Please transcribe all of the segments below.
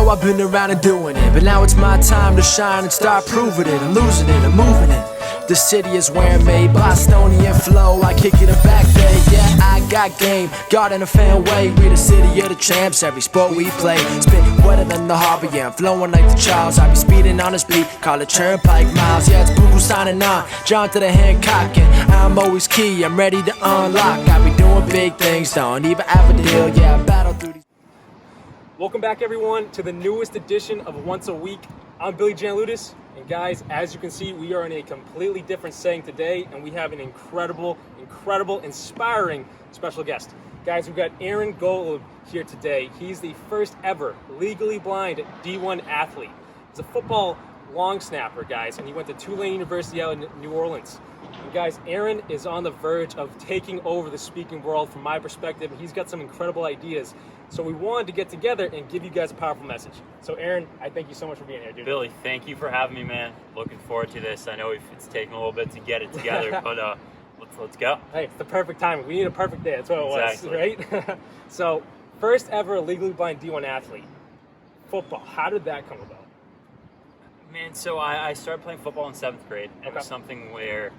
know I've been around and doing it, but now it's my time to shine and start proving it. I'm losing it, I'm moving it. The city is where I'm made, Bostonian flow, I kick it back there. Yeah, I got game, God in a fan way. We the city of the champs, every sport we play. Spit wetter than the harbor, yeah, I'm flowing like the Charles. I be speeding on this beat, call it Turnpike Miles. Yeah, it's Buku signing on, John to the Hancock, and I'm always key, I'm ready to unlock. I be doing big things, don't even have a deal, yeah, I battle through these. Welcome back, everyone, to the newest edition of Once a Week. I'm Billy Giannouloudis, and guys, as you can see, we are in a completely different setting today, and we have an incredible, inspiring special guest. Guys, we've got Aaron Golub here today. He's the first ever legally blind D1 athlete. He's a football long snapper, guys, and he went to Tulane University out in New Orleans. And guys, Aaron is on the verge of taking over the speaking world from my perspective. He's got some incredible ideas. So we wanted to get together and give you guys a powerful message. So Aaron, I thank you so much for being here, dude. Billy, thank you for having me, man. Looking forward to this. I know it's taken a little bit to get it together, but let's go. Hey, it's the perfect time. We need a perfect day. That's what it was, Exactly. right? So, first ever legally blind D1 athlete. Football, how did that come about? Man, so I started playing football in 7th grade. And It was Okay. something where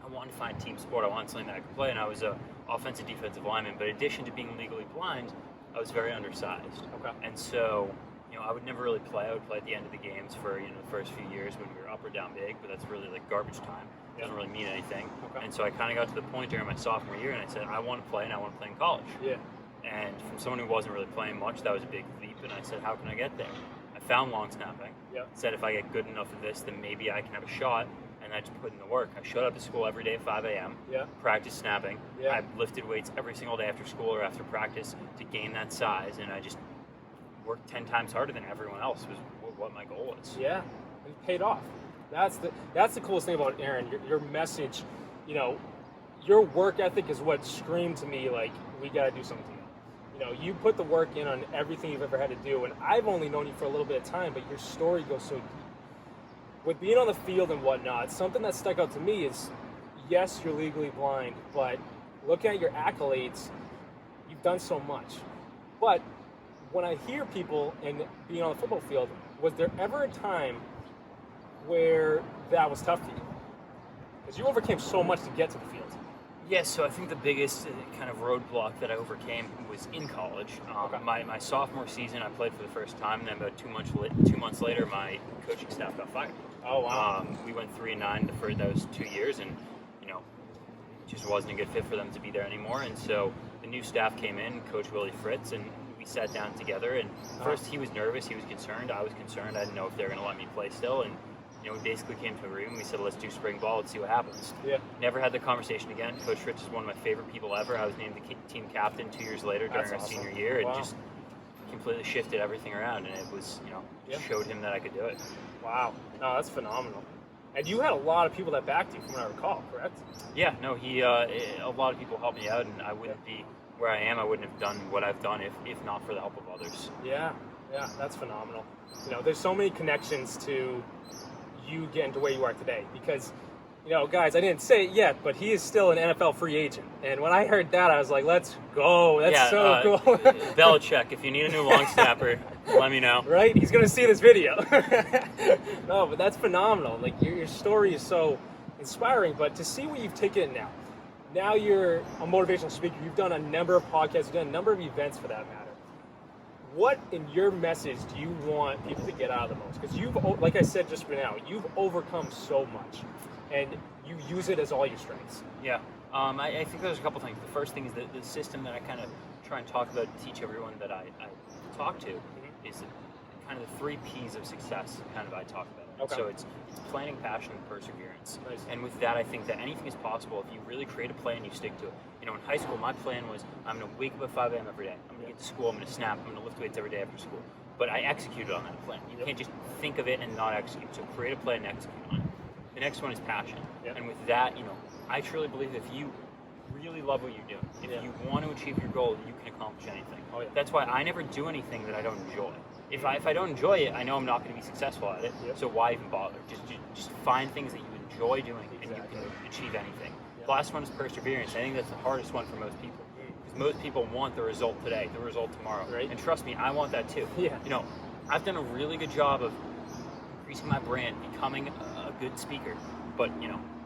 I wanted to find team sport. I wanted something that I could play, and I was a offensive defensive lineman. But in addition to being legally blind, I was very undersized. Okay. And so, I would never really play. I would play at the end of the games for, the first few years when we were up or down big, but that's really like garbage time. It doesn't really mean anything. Okay. And so I kind of got to the point during my sophomore year, and I said, I want to play, and I want to play in college. Yeah. And from someone who wasn't really playing much, that was a big leap, and I said, how can I get there? I found long snapping. Yep. Said if I get good enough of this, then maybe I can have a shot, and I just put in the work. I showed up to school every day at 5 a.m., Yeah. practiced snapping. Yeah. I lifted weights every single day after school or after practice to gain that size, and I just worked 10 times harder than everyone else was what my goal was. Yeah, it paid off. That's the coolest thing about Aaron. Your message, your work ethic is what screamed to me like, we got to do something. You put the work in on everything you've ever had to do, and I've only known you for a little bit of time, but your story goes so deep. With being on the field and whatnot, something that stuck out to me is, yes, you're legally blind, but looking at your accolades, you've done so much. But when I hear people and being on the football field, was there ever a time where that was tough for you? Because you overcame so much to get to the field. Yes, so I think the biggest kind of roadblock that I overcame was in college. Okay. My sophomore season, I played for the first time, and then about 2 months later, my coaching staff got fired. Oh, wow. We went 3-9 for those 2 years, and it just wasn't a good fit for them to be there anymore. And so the new staff came in, Coach Willie Fritz, and we sat down together. And first, he was nervous, he was concerned, I was concerned. I didn't know if they were going to let me play still, and we basically came to an agreement. We said, let's do spring ball. Let's see what happens. Yeah. Never had the conversation again. Coach Fritz is one of my favorite people ever. I was named the team captain 2 years later during That's our awesome. senior year. Wow. It just completely shifted everything around, and it was, showed him that I could do it. Wow. No, that's phenomenal. And you had a lot of people that backed you, from what I recall, correct? Yeah, no, a lot of people helped me out, and I wouldn't be where I am. I wouldn't have done what I've done if not for the help of others. Yeah, that's phenomenal. There's so many connections to you getting to where you are today because, guys, I didn't say it yet, but he is still an NFL free agent. And when I heard that, I was like, let's go. That's so cool. Belichick, if you need a new long snapper, let me know. Right? He's going to see this video. No, but that's phenomenal. Like, your story is so inspiring, but to see what you've taken it now. Now you're a motivational speaker. You've done a number of podcasts. You've done a number of events for that matter. What in your message do you want people to get out of the most? Because you've, like I said just for now, you've overcome so much, and you use it as all your strengths. Yeah, I think there's a couple things. The first thing is the system that I kind of try and talk about, teach everyone that I talk to, is kind of the 3 P's of success. Kind of I talk about. Okay. So it's planning, passion, and perseverance. Nice. And with that, I think that anything is possible if you really create a plan and you stick to it. In high school, my plan was I'm going to wake up at 5 a.m. every day. I'm going to get to school. I'm going to snap. I'm going to lift weights every day after school. But I executed on that plan. You can't just think of it and not execute. So create a plan and execute on it. The next one is passion. Yep. And with that, I truly believe if you really love what you're doing, if you want to achieve your goal, you can accomplish anything. Oh, yeah. That's why I never do anything that I don't enjoy. If I don't enjoy it, I know I'm not going to be successful at it. Yep. So why even bother? Just find things that you enjoy doing, and Exactly. you can achieve anything. Yep. The last one is perseverance. I think that's the hardest one for most people. Because most people want the result today, the result tomorrow. Right. And trust me, I want that too. Yeah. I've done a really good job of increasing my brand, becoming a good speaker. But,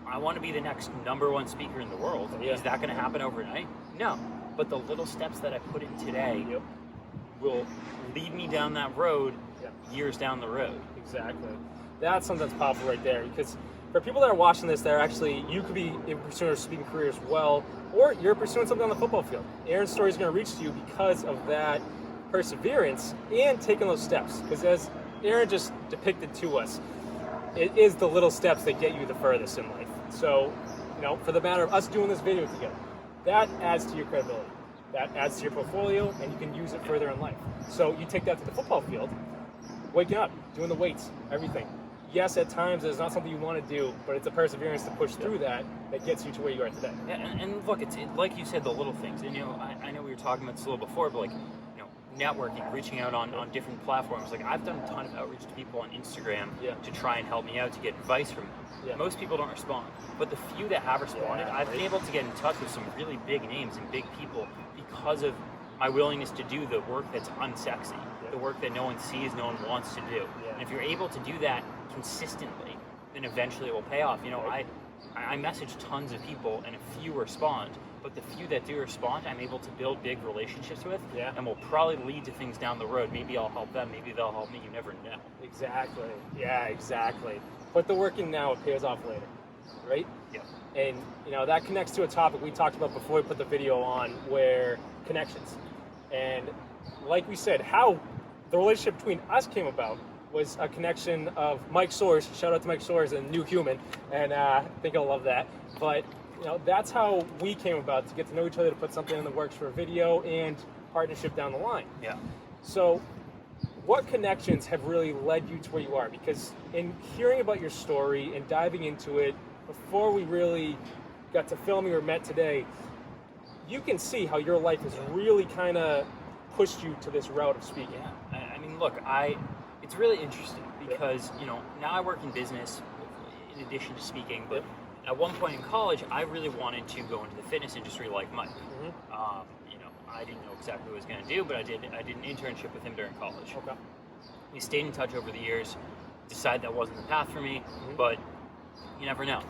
I want to be the next #1 speaker in the world. Yeah. Is that going to happen overnight? No. But the little steps that I put in today will lead me down that road years down the road. Exactly. That's something that's powerful right there, because for people that are watching this, they're actually, you could be pursuing a speaking career as well, or you're pursuing something on the football field. Aaron's story is going to reach you because of that perseverance and taking those steps. Because as Aaron just depicted to us, it is the little steps that get you the furthest in life. So, for the matter of us doing this video together, that adds to your credibility. That adds to your portfolio, and you can use it further in life. So you take that to the football field, waking up, doing the weights, everything. Yes, at times it's not something you want to do, but it's a perseverance to push through that gets you to where you are today. Yeah, and look, it's like you said, the little things. And I know we were talking about this a little before, but networking, reaching out on different platforms. Like, I've done a ton of outreach to people on Instagram to try and help me out, to get advice from them. Yeah. Most people don't respond, but the few that have responded, I've been able to get in touch with some really big names and big people because of my willingness to do the work that's unsexy, the work that no one sees, no one wants to do. And if you're able to do that consistently, then eventually it will pay off. I message tons of people and a few respond, but the few that do respond, I'm able to build big relationships with, and will probably lead to things down the road. Maybe I'll help them, maybe they'll help me, you never know. Exactly. Yeah, exactly. Put the work in now, it pays off later, right? Yeah. And, that connects to a topic we talked about before we put the video on, where connections. And like we said, how the relationship between us came about was a connection of Mike Soares. Shout out to Mike Soares, a new human, and I think he'll love that. But that's how we came about, to get to know each other, to put something in the works for a video and partnership down the line. Yeah. So, what connections have really led you to where you are? Because in hearing about your story and diving into it before we really got to filming or met today, you can see how your life has really kind of pushed you to this route of speaking. Yeah. I mean, look, it's really interesting because, now I work in business in addition to speaking, but at one point in college, I really wanted to go into the fitness industry like Mike. I didn't know exactly what I was going to do, but I did an internship with him during college. Okay. We stayed in touch over the years, decided that wasn't the path for me, but you never know.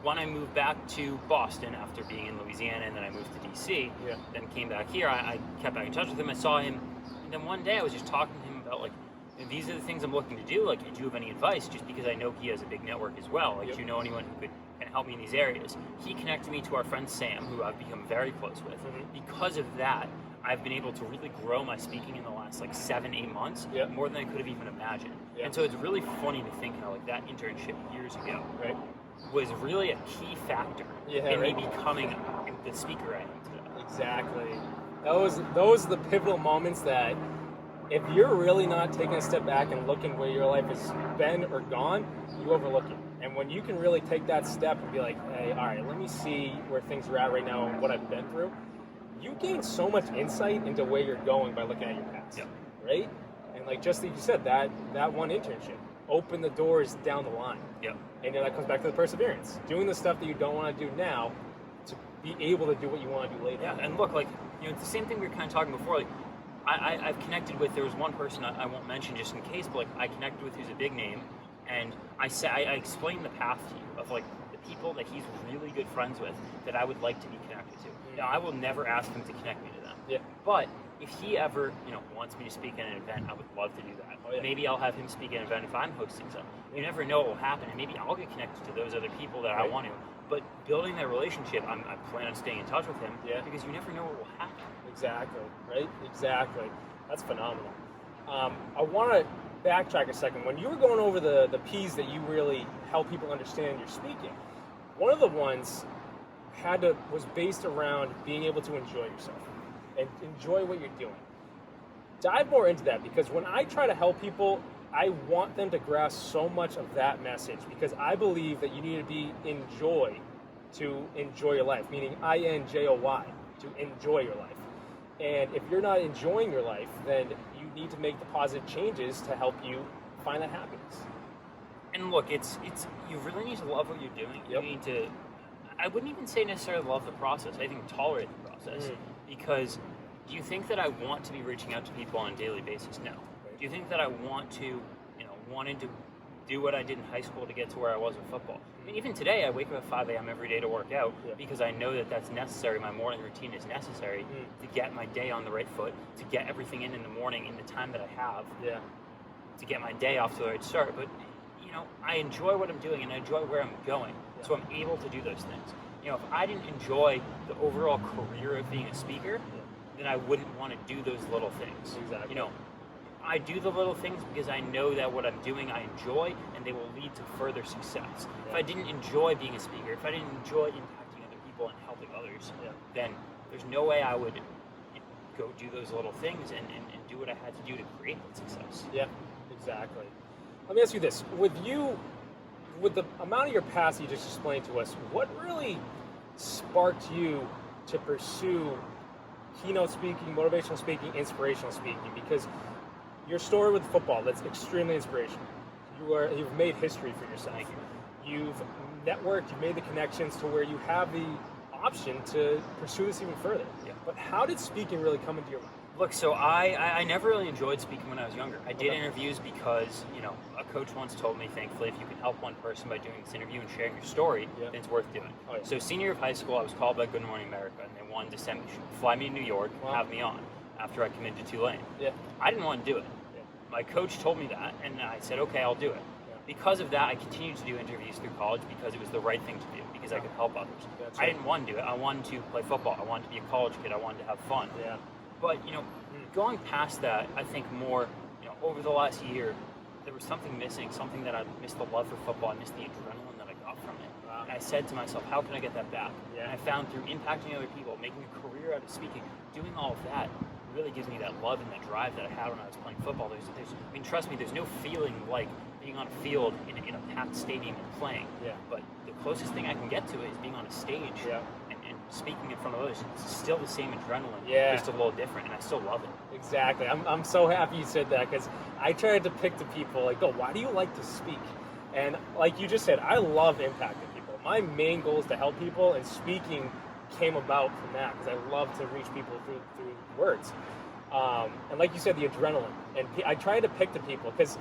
When I moved back to Boston after being in Louisiana, and then I moved to DC, then came back here, I kept back in touch with him. I saw him, and then one day I was just talking to him about, these are the things I'm looking to do. Do you have any advice? Just because I know he has a big network as well. Do you know anyone who can help me in these areas? He connected me to our friend Sam, who I've become very close with. Because of that, I've been able to really grow my speaking in the last 7-8 months, more than I could have even imagined. And so it's really funny to think how that internship years ago was really a key factor in me becoming the speaker I am today. Exactly. Those are the pivotal moments that, if you're really not taking a step back and looking where your life has been or gone, you overlook it. And when you can really take that step and be like, hey, all right, let me see where things are at right now and what I've been through, you gain so much insight into where you're going by looking at your past, right? And just like you said, that one internship opened the doors down the line. And that comes back to the perseverance. Doing the stuff that you don't want to do now to be able to do what you want to do later. Yeah, and look, it's the same thing we were kind of talking before. I've connected with, there was one person I won't mention just in case, but I connected with who's a big name, and I explained the path to you of the people that he's really good friends with that I would like to be connected to. Now, I will never ask him to connect me to them. But if he ever wants me to speak at an event, I would love to do that. Maybe I'll have him speak at an event if I'm hosting something. You never know what will happen, and maybe I'll get connected to those other people that I want to. But building that relationship, I plan on staying in touch with him because you never know what will happen. Exactly, right? Exactly. That's phenomenal. I want to backtrack a second. When you were going over the P's that you really help people understand your speaking, one of the ones was based around being able to enjoy yourself and enjoy what you're doing. Dive more into that, because when I try to help people, I want them to grasp so much of that message, because I believe that you need to be in joy to enjoy your life, meaning INJOY, to enjoy your life. And if you're not enjoying your life, then you need to make the positive changes to help you find that happiness. And look, it's you really need to love what you're doing. You need to, I wouldn't even say necessarily love the process. I think tolerate the process. Because do you think that I want to be reaching out to people on a daily basis? No. Do Do you think that I wanted to do what I did in high school to get to where I was with football? I mean, even today, I wake up at 5 a.m. every day to work out because I know that that's necessary. My morning routine is necessary to get my day on the right foot, to get everything in the morning in the time that I have, to get my day off to the right start. But, I enjoy what I'm doing and I enjoy where I'm going, so I'm able to do those things. If I didn't enjoy the overall career of being a speaker, then I wouldn't want to do those little things. Exactly. I do the little things because I know that what I'm doing I enjoy and they will lead to further success. If I didn't enjoy being a speaker, if I didn't enjoy impacting other people and helping others, then there's no way I would go do those little things and do what I had to do to create that success. Yeah, exactly. Let me ask you this. With the amount of your past you just explained to us, what really sparked you to pursue keynote speaking, motivational speaking, inspirational speaking? Because your story with football, that's extremely inspirational. You've made history for yourself. You've networked, you've made the connections to where you have the option to pursue this even further. But how did speaking really come into your mind? Look, so I never really enjoyed speaking when I was younger. I did interviews because, a coach once told me, thankfully, if you can help one person by doing this interview and sharing your story, then it's worth doing. So senior year of high school, I was called by Good Morning America, and they wanted to fly me to New York and have me on after I committed to Tulane. I didn't want to do it. My coach told me that, and I said, okay, I'll do it. Because of that, I continued to do interviews through college because it was the right thing to do, because I could help others. I didn't want to do it. I wanted to play football. I wanted to be a college kid. I wanted to have fun. But, going past that, I think more, over the last year, there was something missing, something that I missed the love for football. I missed the adrenaline that I got from it. And I said to myself, how can I get that back? And I found through impacting other people, making a career out of speaking, doing all of that really gives me that love and that drive that I had when I was playing football. Trust me, there's no feeling like being on a field in a packed stadium and playing. But the closest thing I can get to it is being on a stage and speaking in front of others. It's still the same adrenaline, just a little different, and I still love it. Exactly. I'm so happy you said that, because I tried to pick the people, like, why do you like to speak? And like you just said, I love impacting people. My main goal is to help people, and speaking came about from that, because I love to reach people through words. And like you said, the adrenaline. And I try to pick the people, because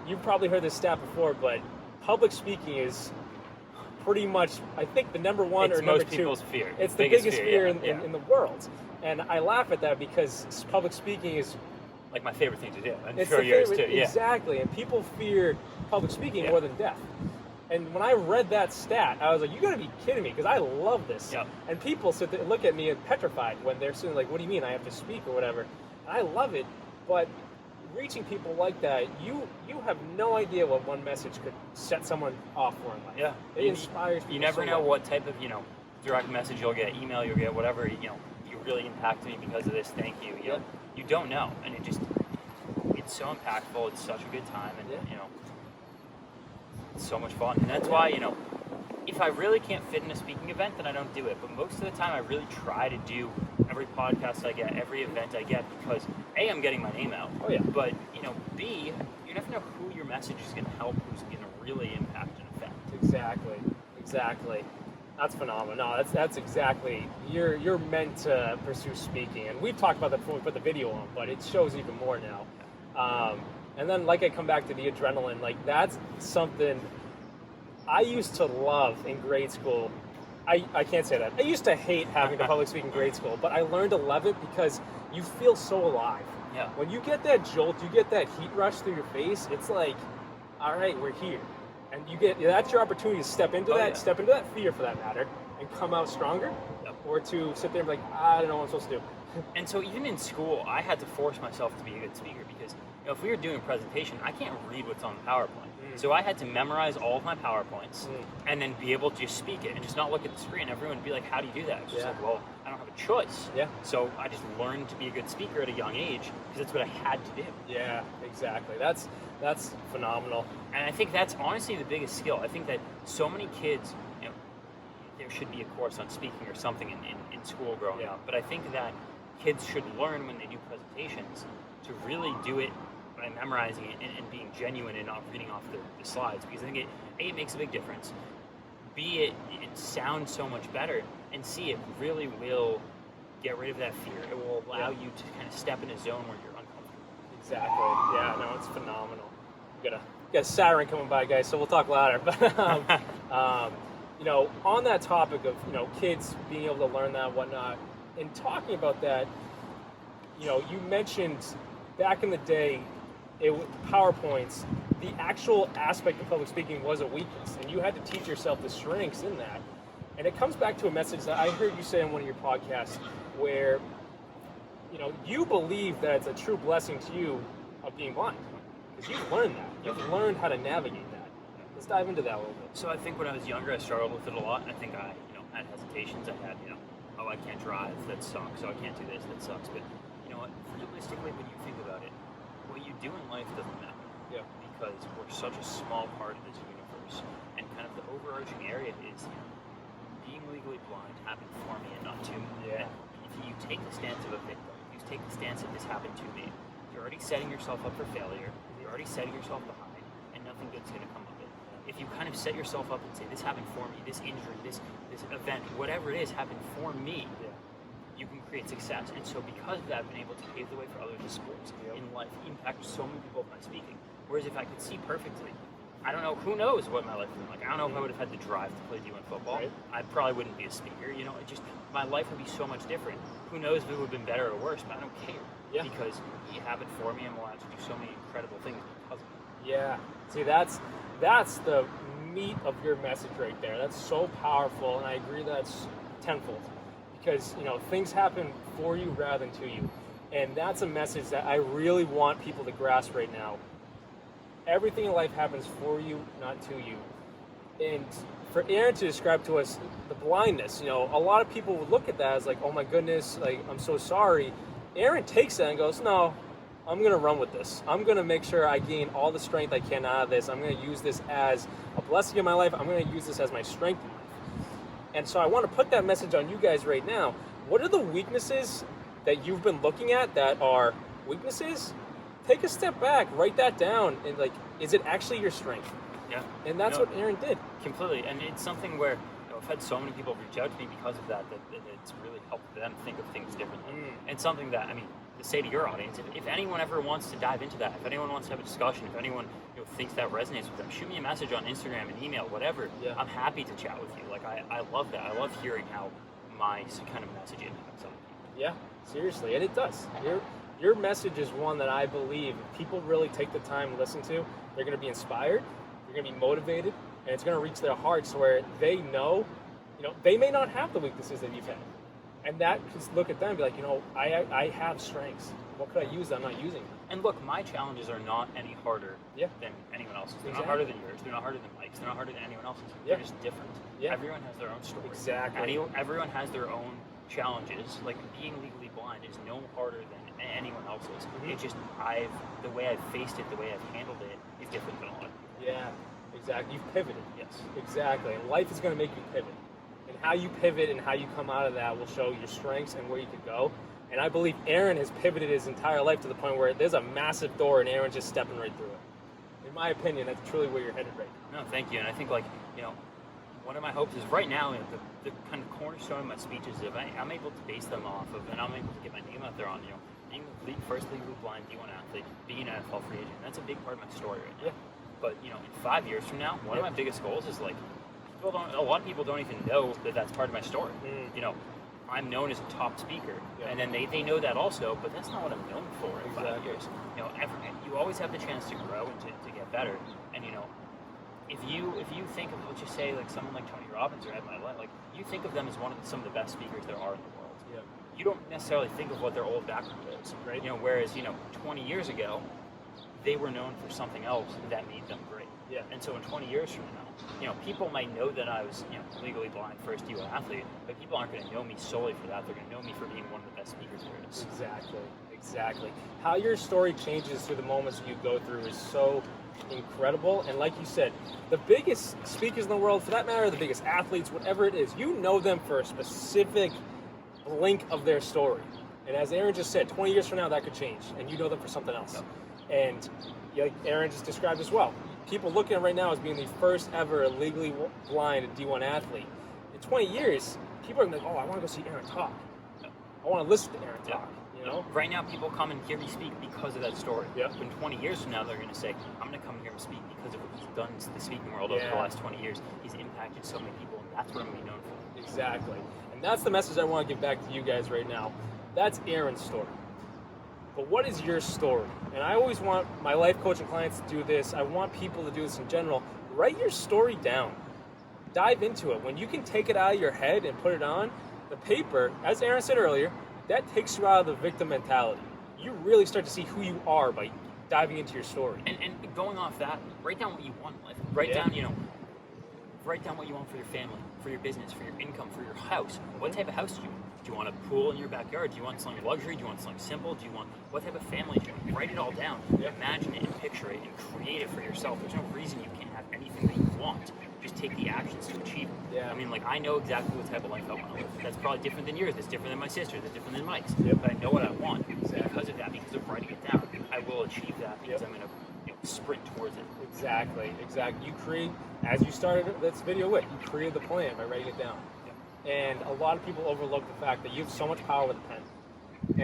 you've probably heard this stat before, but public speaking is pretty much, I think, the number one it's or number most two. people's fear. It's the biggest fear in the world. And I laugh at that because public speaking is like my favorite thing to do. I'm it's sure the yours favorite, too. Exactly. And people fear public speaking more than death. And when I read that stat, I was like, you gotta be kidding me, because I love this. And people sit there and look at me and petrified when they're sitting like, what do you mean I have to speak or whatever? And I love it, but reaching people like that, you have no idea what one message could set someone off for in life. It inspires people. You never know what type of, direct message you'll get, email you'll get, whatever, you really impacted me because of this, thank you. You don't know, and it's so impactful, it's such a good time, and it's so much fun. And that's why, if I really can't fit in a speaking event, then I don't do it. But most of the time, I really try to do every podcast I get, every event I get, because A, I'm getting my name out. But, B, you never know who your message is going to help, who's going to really impact and affect. Exactly. That's phenomenal. No, that's exactly, you're meant to pursue speaking. And we've talked about that before we put the video on, but it shows even more now. And then, like, I come back to the adrenaline, like, that's something I used to love in grade school. I can't say that. I used to hate having to public speak in grade school, but I learned to love it because you feel so alive. When you get that jolt, you get that heat rush through your face, it's like, all right, we're here. And that's your opportunity to step into step into that fear, for that matter, and come out stronger, or to sit there and be like, I don't know what I'm supposed to do. And so even in school, I had to force myself to be a good speaker, because if we were doing a presentation, I can't read what's on the PowerPoint. So I had to memorize all of my PowerPoints and then be able to just speak it and just not look at the screen. Everyone would be like, how do you do that? It's just like, well, I don't have a choice. So I just learned to be a good speaker at a young age because that's what I had to do. Yeah, exactly. That's phenomenal. And I think that's honestly the biggest skill. I think that so many kids, there should be a course on speaking or something in school growing up. But I think that kids should learn when they do presentations to really do it by memorizing it and being genuine and not reading off the slides, because I think it makes a big difference. B, it sounds so much better, and C, it really will get rid of that fear. It will allow you to kind of step in a zone where you're uncomfortable. Exactly. Yeah, no, it's phenomenal. We got a siren coming by, guys, so we'll talk louder. But on that topic of kids being able to learn that and whatnot, and talking about that, you mentioned back in the day, PowerPoints, the actual aspect of public speaking was a weakness, and you had to teach yourself the strengths in that. And it comes back to a message that I heard you say on one of your podcasts, where you believe that it's a true blessing to you of being blind, because you've learned that. You've learned how to navigate that. Let's dive into that a little bit. So I think when I was younger, I struggled with it a lot. I think I, had hesitations. I had, oh, I can't drive, that sucks. So I can't do this, that sucks. But you know what? Realistically, when you think about it, what you do in life doesn't matter. Yeah. Because we're such a small part of this universe, and kind of the overarching area is being legally blind happened for me and not to me. Yeah. If you take the stance of a victim, if you take the stance of this happened to me, you're already setting yourself up for failure. You're already setting yourself behind, and nothing good's going to come of it. If you kind of set yourself up and say, this happened for me, this injury, this event, whatever it is, happened for me, you can create success. And so because of that, I've been able to pave the way for others in sports, in life, impact so many people by speaking. Whereas if I could see perfectly, I don't know, who knows what my life would be like. I don't know if I would have had the drive to play D1 football. Right. I probably wouldn't be a speaker. My life would be so much different. Who knows if it would have been better or worse, but I don't care. Yeah. Because you have it for me, and I'm allowed to do so many incredible things because of it. Yeah. See, that's the meat of your message right there. That's so powerful, and I agree that's tenfold. Because, things happen for you rather than to you. And that's a message that I really want people to grasp right now. Everything in life happens for you, not to you. And for Aaron to describe to us the blindness, a lot of people would look at that as like, oh my goodness, like, I'm so sorry. Aaron takes that and goes, no, I'm going to run with this. I'm going to make sure I gain all the strength I can out of this. I'm going to use this as a blessing in my life. I'm going to use this as my strength in life. And so I want to put that message on you guys right now. What are the weaknesses that you've been looking at that are weaknesses? Take a step back, write that down, and is it actually your strength? Yeah. And that's what Aaron did. Completely. And it's something where I've had so many people reach out to me because of that it's really helped them think of things differently. And something that, to say to your audience, if anyone ever wants to dive into that, if anyone wants to have a discussion, if anyone thinks that resonates with them, shoot me a message on Instagram and email, whatever. Yeah. I'm happy to chat with you. I love that. I love hearing how my kind of message impacts other people. Yeah, seriously, and it does. Your message is one that I believe if people really take the time to listen to, they're going to be inspired, they're going to be motivated, and it's going to reach their hearts where they know, they may not have the weaknesses that you've had. And that just look at them and be like, I have strengths. What could I use that I'm not using? And look, my challenges are not any harder than anyone else's. They're not harder than yours. They're not harder than Mike's. They're not harder than anyone else's. They're just different. Yeah. Everyone has their own story. Exactly. Everyone has their own challenges. Like being legally blind is no harder than anyone else's. It's just the way I've faced it, the way I've handled it is different than a lot of people. Yeah, exactly. You've pivoted. Yes. Exactly. And life is going to make you pivot. And how you pivot and how you come out of that will show your strengths and where you could go. And I believe Aaron has pivoted his entire life to the point where there's a massive door and Aaron's just stepping right through it. In my opinion, that's truly where you're headed right now. No, thank you. And I think one of my hopes is right now, the kind of cornerstone of my speeches, if I'm able to base them off of, and I'm able to get my name out there on, being the first legally blind D1 athlete, being an NFL free agent, that's a big part of my story right now. Yeah. But, in 5 years from now, one of my biggest goals is a lot of people don't even know that that's part of my story. I'm known as a top speaker, and then they know that also, but that's not what I'm known for in 5 years. You always have the chance to grow and to get better. And if you think of, let's just say someone like Tony Robbins or Ed Milet, you think of them as some of the best speakers there are in the world. Yeah. You don't necessarily think of what their old background is, right? Whereas 20 years ago, they were known for something else that made them great. Yeah. And so in 20 years from now, people might know that I was, legally blind first D1 athlete, but people aren't going to know me solely for that. They're going to know me for being one of the best speakers there is. Exactly. How your story changes through the moments you go through is so incredible. And like you said, the biggest speakers in the world, for that matter, the biggest athletes, whatever it is, you know them for a specific blink of their story. And as Aaron just said, 20 years from now, that could change, and you know them for something else. Yep. And like Aaron just described as well, people looking at it right now as being the first ever legally blind D1 athlete. In 20 years, people are going to be like, oh, I want to go see Aaron talk. I want to listen to Aaron talk. You know? Right now, people come and hear me speak because of that story. Yep. In 20 years from now, they're going to say, I'm going to come here and speak because of what he's done to the speaking world over the last 20 years. He's impacted so many people, and that's what I'm going to be known for. Exactly. And that's the message I want to give back to you guys right now. That's Aaron's story. But what is your story? And I always want my life coaching clients to do this. I want people to do this in general. Write your story down. Dive into it. When you can take it out of your head and put it on the paper, as Aaron said earlier, that takes you out of the victim mentality. You really start to see who you are by diving into your story. And going off that, write down what you want in life. Write down what you want for your family, for your business, for your income, for your house. What type of house do you want? Do you want a pool in your backyard? Do you want something luxury? Do you want something simple? Do you want, what type of family do you want? Write it all down. Imagine it and picture it and create it for yourself. There's no reason you can't have anything that you want. Just take the actions to achieve it. Yeah. I mean, like, I know exactly what type of life I want to live. That's probably different than yours. That's different than my sister's. That's different than Mike's. Yep. But I know what I want. Because of that, because of writing it down, I will achieve that because I'm going to sprint towards it. Exactly. You create, as you started this video with, you created the plan by writing it down. And a lot of people overlook the fact that you have so much power with the pen.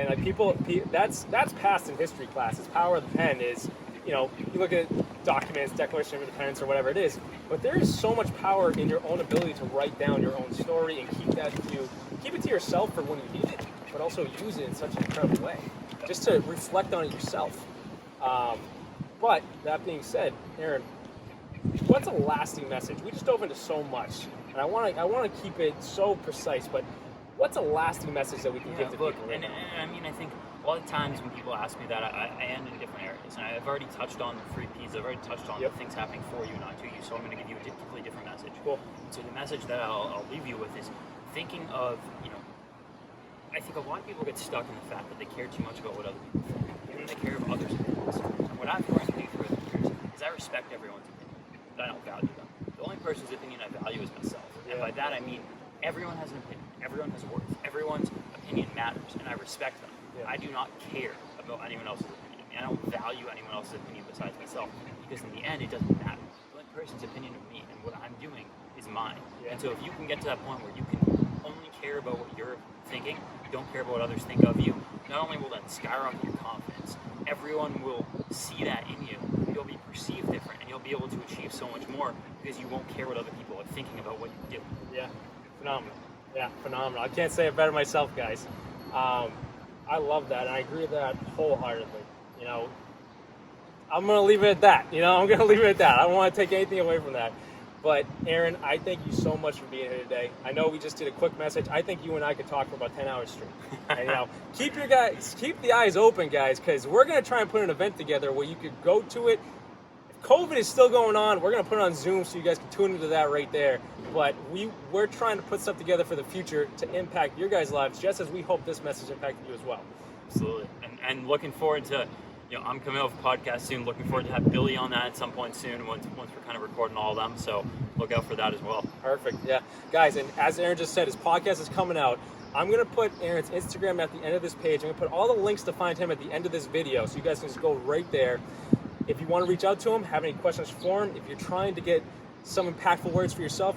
And like that's past in history classes. Power of the pen is, you look at documents, Declaration of Independence, or whatever it is. But there is so much power in your own ability to write down your own story and keep it to yourself for when you need it, but also use it in such an incredible way, just to reflect on it yourself. But that being said, Aaron, what's a lasting message? We just dove into so much, and I want to keep it so precise. But what's a lasting message that we can give to people? And I mean, I think a lot of times when people ask me that, I end in different areas, and I've already touched on the 3 Ps. I've already touched on the things happening for you, not to you. So I'm going to give you a completely different message. Cool. So the message that I'll leave you with is thinking of, I think a lot of people get stuck in the fact that they care too much about what other people think, and they care of others' opinions. And what I've learned to do through the years is I respect everyone's opinion, but I don't value them. The only person's opinion I value is myself. And by that I mean everyone has an opinion, everyone has worth, everyone's opinion matters, and I respect them. I do not care about anyone else's opinion. I don't value anyone else's opinion besides myself, because in the end it doesn't matter. The only person's opinion of me and what I'm doing is mine. And so if you can get to that point where you can only care about what you're thinking, don't care about what others think of you, not only will that skyrocket your confidence, everyone will see that in you. You'll be perceived different, and you'll be able to achieve so much more because you won't care what other people are thinking about what you do. Yeah, phenomenal. Yeah, phenomenal. I can't say it better myself, guys. I love that, and I agree with that wholeheartedly. I'm going to leave it at that. I'm going to leave it at that. I don't want to take anything away from that. But Aaron, I thank you so much for being here today. I know we just did a quick message. I think you and I could talk for about 10 hours straight. And keep the eyes open, guys, because we're going to try and put an event together where you could go to it. If COVID is still going on, we're going to put it on Zoom so you guys can tune into that right there. But we're trying to put stuff together for the future to impact your guys' lives, just as we hope this message impacted you as well. Absolutely. And looking forward to, I'm coming off a podcast soon. Looking forward to have Billy on that at some point soon once we're kind of recording all of them. So look out for that as well. Perfect. Yeah. Guys, and as Aaron just said, his podcast is coming out. I'm going to put Aaron's Instagram at the end of this page. I'm going to put all the links to find him at the end of this video, so you guys can just go right there. If you want to reach out to him, have any questions for him, if you're trying to get some impactful words for yourself,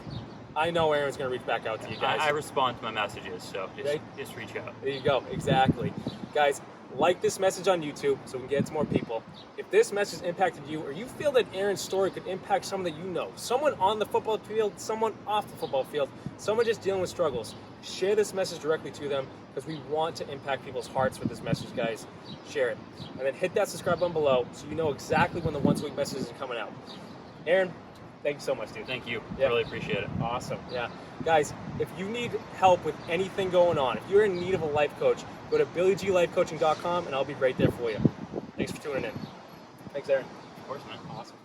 I know Aaron's going to reach back out to you guys. I respond to my messages, so just reach out. There you go. Exactly. Guys, like this message on YouTube so we can get it to more people. If this message impacted you, or you feel that Aaron's story could impact someone that you know, someone on the football field, someone off the football field, someone just dealing with struggles, share this message directly to them, because we want to impact people's hearts with this message, guys. Share it. And then hit that subscribe button below so you know exactly when the once-a-week messages are coming out. Aaron, thank you so much, dude. Thank you. Yeah. Really appreciate it. Awesome. Yeah. Guys, if you need help with anything going on, if you're in need of a life coach, go to BillyGLifeCoaching.com and I'll be right there for you. Thanks for tuning in. Thanks, Aaron. Of course, man. Awesome.